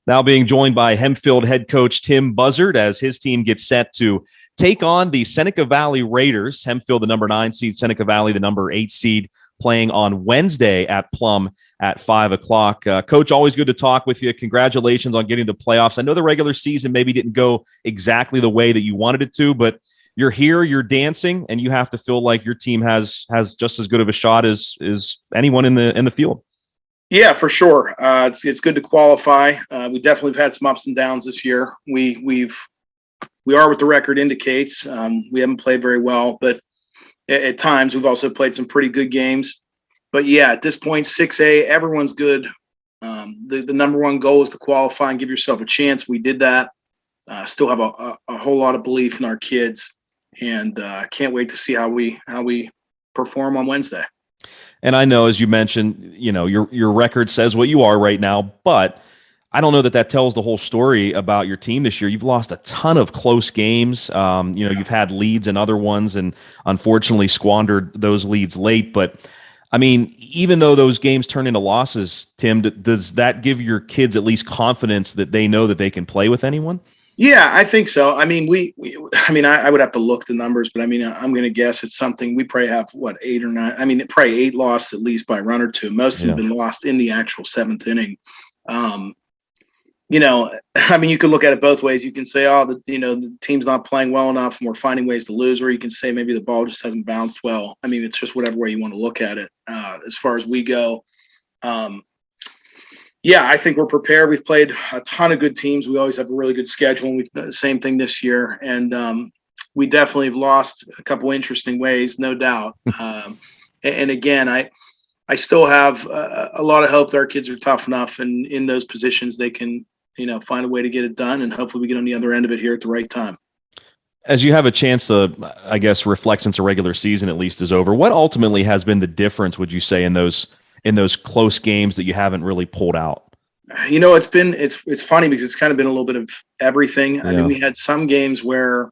Now being joined by Hempfield head coach Tim Buzzard as his team gets set to take on the Seneca Valley Raiders. Hempfield, the number 9 seed, Seneca Valley, the number 8 seed, playing on Wednesday at Plum at 5 o'clock. Coach, always good to talk with you. Congratulations on getting the playoffs. I know the regular season maybe didn't go exactly the way that you wanted it to, but you're here, you're dancing, and you have to feel like your team has just as good of a shot as anyone in the field. Yeah, for sure. It's good to qualify. We definitely have had some ups and downs this year. We are what the record indicates. We haven't played very well, but at times we've also played some pretty good games. But yeah, at this point, 6A, everyone's good. The number one goal is to qualify and give yourself a chance. We did that. Still have a whole lot of belief in our kids, and can't wait to see how we perform on Wednesday. And I know, as you mentioned, your record says what you are right now, but I don't know that tells the whole story about your team this year. You've lost a ton of close games. You've had leads in other ones and unfortunately squandered those leads late. But I mean, even though those games turn into losses, Tim, does that give your kids at least confidence that they know that they can play with anyone? Yeah, I think so. I mean, I would have to look the numbers, but I mean, I'm going to guess it's something we probably have 8 or 9. I mean, probably 8 lost at least by a run or two. Most of them have been lost in the actual 7th inning. I mean, you could look at it both ways. You can say, the team's not playing well enough and we're finding ways to lose, or you can say maybe the ball just hasn't bounced well. I mean, it's just whatever way you want to look at it. As far as we go, yeah, I think we're prepared. We've played a ton of good teams. We always have a really good schedule, and we've done the same thing this year. And we definitely have lost a couple interesting ways, no doubt. And again, I still have a lot of hope that our kids are tough enough, and in those positions they can, find a way to get it done, and hopefully we get on the other end of it here at the right time. As you have a chance to, I guess, reflect since the regular season at least is over, what ultimately has been the difference, would you say, in those close games that you haven't really pulled out? It's funny because it's kind of been a little bit of everything. Yeah. I mean, we had some games where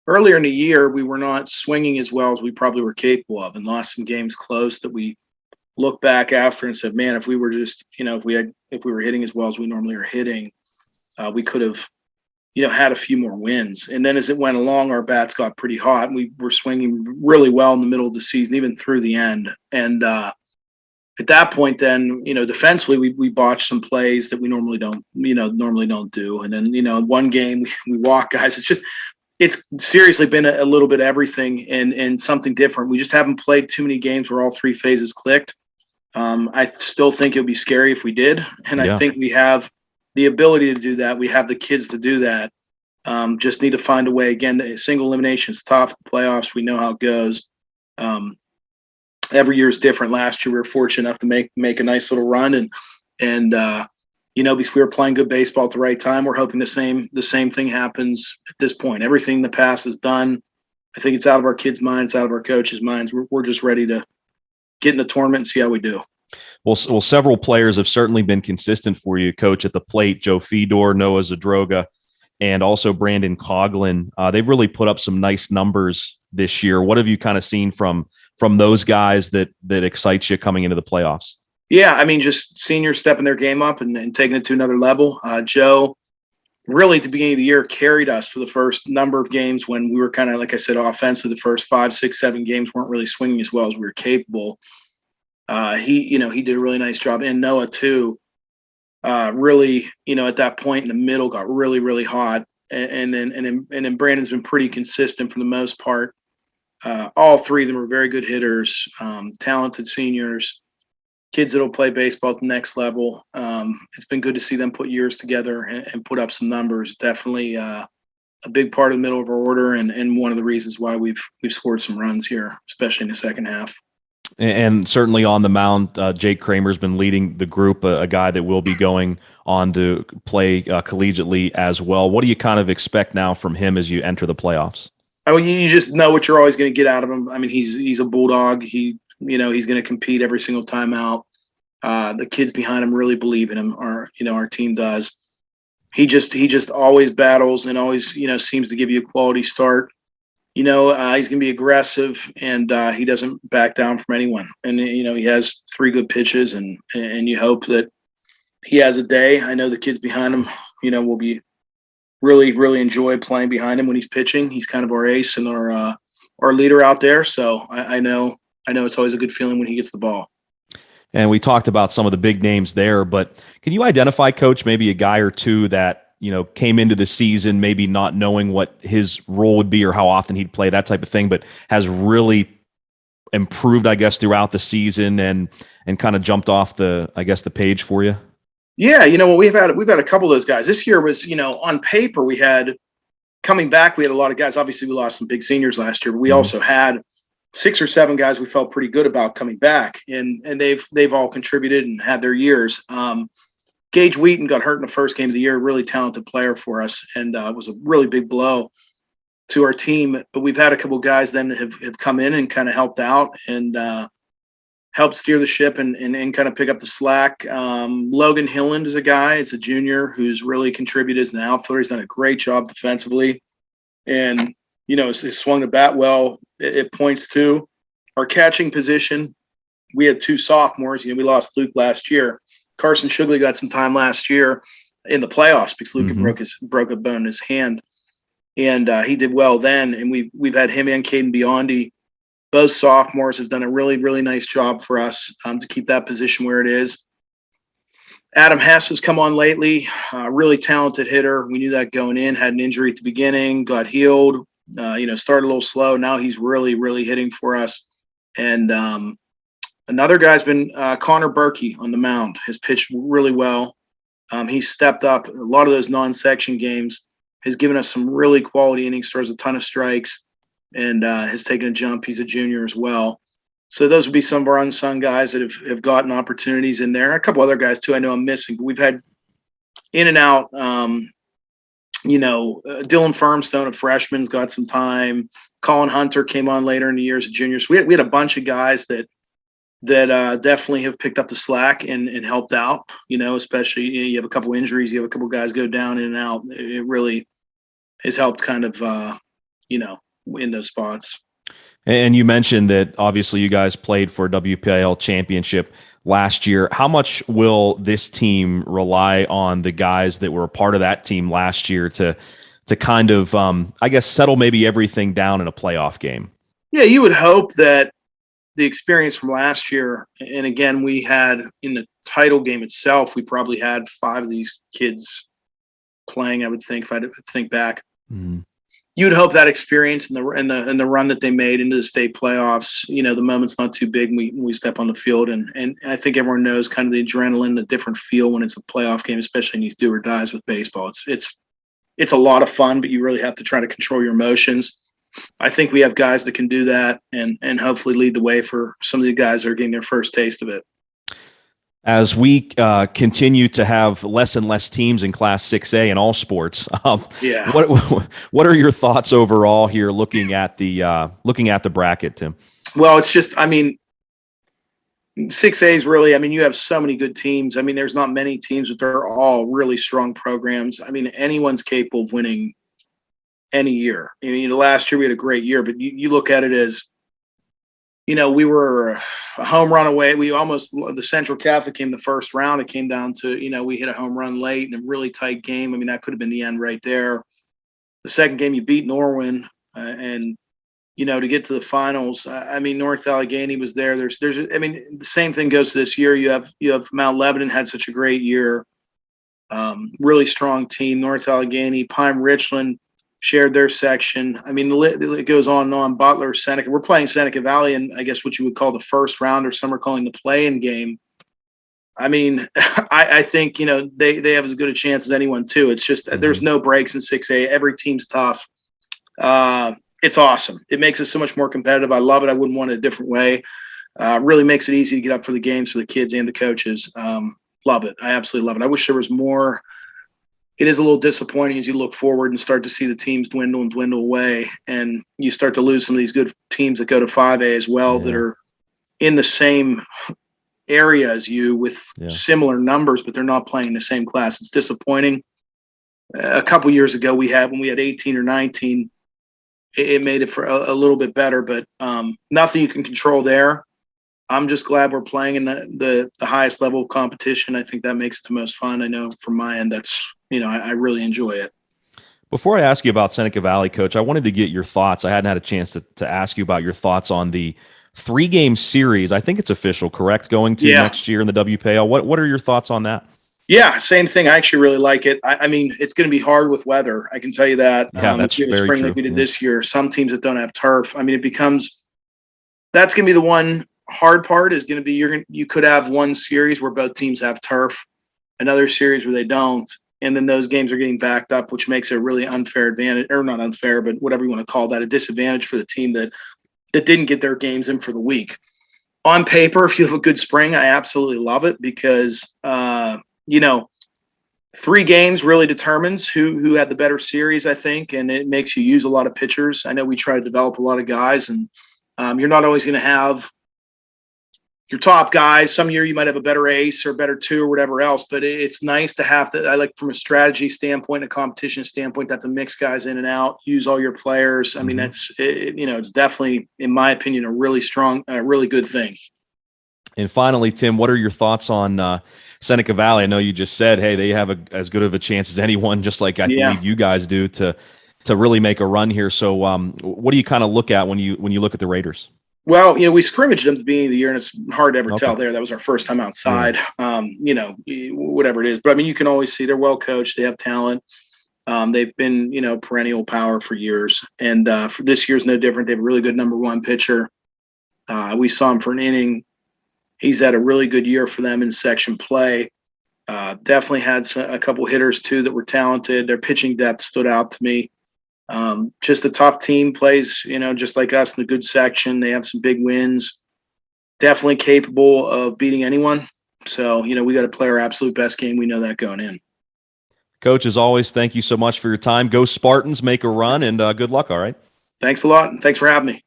earlier in the year we were not swinging as well as we probably were capable of, and lost some games close that we look back after and said, man, if we were just, if we were hitting as well as we normally are hitting, we could have, had a few more wins. And then as it went along, our bats got pretty hot, and we were swinging really well in the middle of the season, even through the end. And at that point, then, defensively, we botched some plays that we normally don't do. And then, one game we walk guys. It's seriously been a little bit of everything and something different. We just haven't played too many games where all 3 phases clicked. I still think it would be scary if we did. And I think we have the ability to do that. We have the kids to do that. Just need to find a way. Again, single elimination is tough. The playoffs, we know how it goes. Every year is different. Last year we were fortunate enough to make a nice little run, and because we were playing good baseball at the right time, we're hoping the same thing happens at this point. Everything in the past is done. I think it's out of our kids' minds, out of our coaches' minds. We're just ready to get in the tournament and see how we do. Well, several players have certainly been consistent for you, Coach, at the plate. Joe Fedor, Noah Zadroga, and also Brandon Coughlin. They've really put up some nice numbers this year. What have you kind of seen from those guys that excites you coming into the playoffs? Yeah, I mean, just seniors stepping their game up and taking it to another level. Joe, really at the beginning of the year, carried us for the first number of games when we were kind of, like I said, offensively. The first 5, 6, 7 games weren't really swinging as well as we were capable. He did a really nice job. And Noah, too, really, at that point in the middle got really, really hot. And then Brandon's been pretty consistent for the most part. All 3 of them are very good hitters, talented seniors, kids that will play baseball at the next level. It's been good to see them put years together and put up some numbers. Definitely a big part of the middle of our order, and one of the reasons why we've scored some runs here, especially in the second half. And certainly on the mound, Jake Kramer's been leading the group, a guy that will be going on to play collegially as well. What do you kind of expect now from him as you enter the playoffs? I mean, you just know what you're always going to get out of him. I mean, he's a bulldog. He's going to compete every single time out. The kids behind him really believe in him. Our team does. He just always battles and always, seems to give you a quality start. He's going to be aggressive, and he doesn't back down from anyone. And, he has 3 good pitches, and you hope that, he has a day. I know the kids behind him, will be really, really enjoy playing behind him when he's pitching. He's kind of our ace and our leader out there. So I know it's always a good feeling when he gets the ball. And we talked about some of the big names there, but can you identify, Coach, maybe a guy or two that, came into the season maybe not knowing what his role would be or how often he'd play, that type of thing, but has really improved, I guess, throughout the season and kind of jumped off the page for you? Yeah, we've had a couple of those guys. This year was, on paper, we had coming back, we had a lot of guys. Obviously, we lost some big seniors last year, but we also had 6 or 7 guys we felt pretty good about coming back, and they've all contributed and had their years. Gage Wheaton got hurt in the first game of the year, really talented player for us, and it was a really big blow to our team. But we've had a couple of guys then that have come in and kind of helped out and helped steer the ship and kind of pick up the slack. Logan Hillard is a guy. It's a junior who's really contributed as an outfielder. He's done a great job defensively, and has swung the bat well. It points to our catching position. We had 2 sophomores. We lost Luke last year. Carson Shugley got some time last year in the playoffs because Luke broke a bone in his hand, and he did well then. And we've had him and Caden Biondi, both sophomores, have done a really, really nice job for us to keep that position where it is. Adam Hess has come on lately, really talented hitter. We knew that going in. Had an injury at the beginning, got healed. Started a little slow. Now he's really, really hitting for us. And another guy's been Connor Berkey on the mound. Has pitched really well. He's stepped up a lot of those non-section games. Has given us some really quality innings. Throws a ton of strikes, and has taken a jump. He's a junior as well. So those would be some of our unsung guys that have gotten opportunities in there. A couple other guys too I know I'm missing, but we've had in and out. Dylan Firmstone, a freshman's got some time. Colin Hunter came on later in the year as a junior. So we had a bunch of guys that definitely have picked up the slack and helped out, especially you have a couple injuries, you have a couple guys go down in and out. It really has helped kind of, in those spots. And you mentioned that obviously you guys played for a WPIAL championship last year. How much will this team rely on the guys that were a part of that team last year to kind of, settle maybe everything down in a playoff game? Yeah, you would hope that the experience from last year, and again, we had in the title game itself, we probably had 5 of these kids playing, I would think, if I think back. Mm-hmm. You'd hope that experience and the run that they made into the state playoffs, the moment's not too big when we step on the field. And I think everyone knows kind of the adrenaline, the different feel when it's a playoff game, especially in these do or dies with baseball. It's a lot of fun, but you really have to try to control your emotions. I think we have guys that can do that and hopefully lead the way for some of the guys that are getting their first taste of it. As we continue to have less and less teams in Class 6A in all sports, what are your thoughts overall here looking at the bracket, Tim? Well, it's just, 6A is really, you have so many good teams. There's not many teams, but they're all really strong programs. Anyone's capable of winning any year. Last year we had a great year, but you look at it as, we were a home run away. The Central Catholic came the first round. It came down to, we hit a home run late in a really tight game. That could have been the end right there. The second game, you beat Norwin, and, to get to the finals. North Allegheny was there. The same thing goes to this year. You have Mount Lebanon had such a great year. Really strong team. North Allegheny, Pine Richland shared their section. It goes on and on. Butler, Seneca. We're playing Seneca Valley in, I guess, what you would call the first round, or some are calling the play-in game. I think, they have as good a chance as anyone, too. It's just there's no breaks in 6A. Every team's tough. It's awesome. It makes it so much more competitive. I love it. I wouldn't want it a different way. Really makes it easy to get up for the games for the kids and the coaches. Love it. I absolutely love it. I wish there was more. It is a little disappointing as you look forward and start to see the teams dwindle away, and you start to lose some of these good teams that go to 5A as well, that are in the same area as you with similar numbers, but they're not playing the same class. It's disappointing. A couple years ago, when we had 18 or 19, it made it for a little bit better, but nothing you can control there. I'm just glad we're playing in the highest level of competition. I think that makes it the most fun. I know from my end, that's, I really enjoy it. Before I ask you about Seneca Valley, Coach, I wanted to get your thoughts. I hadn't had a chance to ask you about your thoughts on the 3-game series. I think it's official, correct? Going to next year in the WPIAL. What are your thoughts on that? Yeah, same thing. I actually really like it. I mean, it's going to be hard with weather. I can tell you that. Yeah, that's very spring true. like we did this year. Some teams that don't have turf. I mean, that's going to be the one hard part. Is going to be you could have one series where both teams have turf, another series where they don't, and then those games are getting backed up, which makes it a really unfair advantage, or not unfair, but whatever you want to call that, a disadvantage for the team that didn't get their games in for the week. On paper, if you have a good spring, I absolutely love it because 3 games really determines who had the better series, I think, and it makes you use a lot of pitchers. I know we try to develop a lot of guys, and you're not always going to have your top guys. Some year you might have a better ace or better 2 or whatever else, but it's nice to have that. I like from a strategy standpoint, a competition standpoint, to have to mix guys in and out, use all your players. I mean, it's definitely, in my opinion, a really strong, really good thing. And finally, Tim, what are your thoughts on Seneca Valley? I know you just said, hey, they have as good of a chance as anyone, just like I believe you guys do, to really make a run here. So what do you kind of look at when you look at the Raiders? Well, we scrimmaged them at the beginning of the year, and it's hard to ever tell there. That was our first time outside, whatever it is. But, I mean, you can always see they're well coached. They have talent. They've been, perennial power for years. And for this year's no different. They have a really good number 1 pitcher. We saw him for an inning. He's had a really good year for them in section play. Definitely had a couple hitters, too, that were talented. Their pitching depth stood out to me. Just a tough team, plays, just like us in the good section. They have some big wins. Definitely capable of beating anyone. So, we got to play our absolute best game. We know that going in. Coach, as always, thank you so much for your time. Go Spartans, make a run, and good luck, all right? Thanks a lot, and thanks for having me.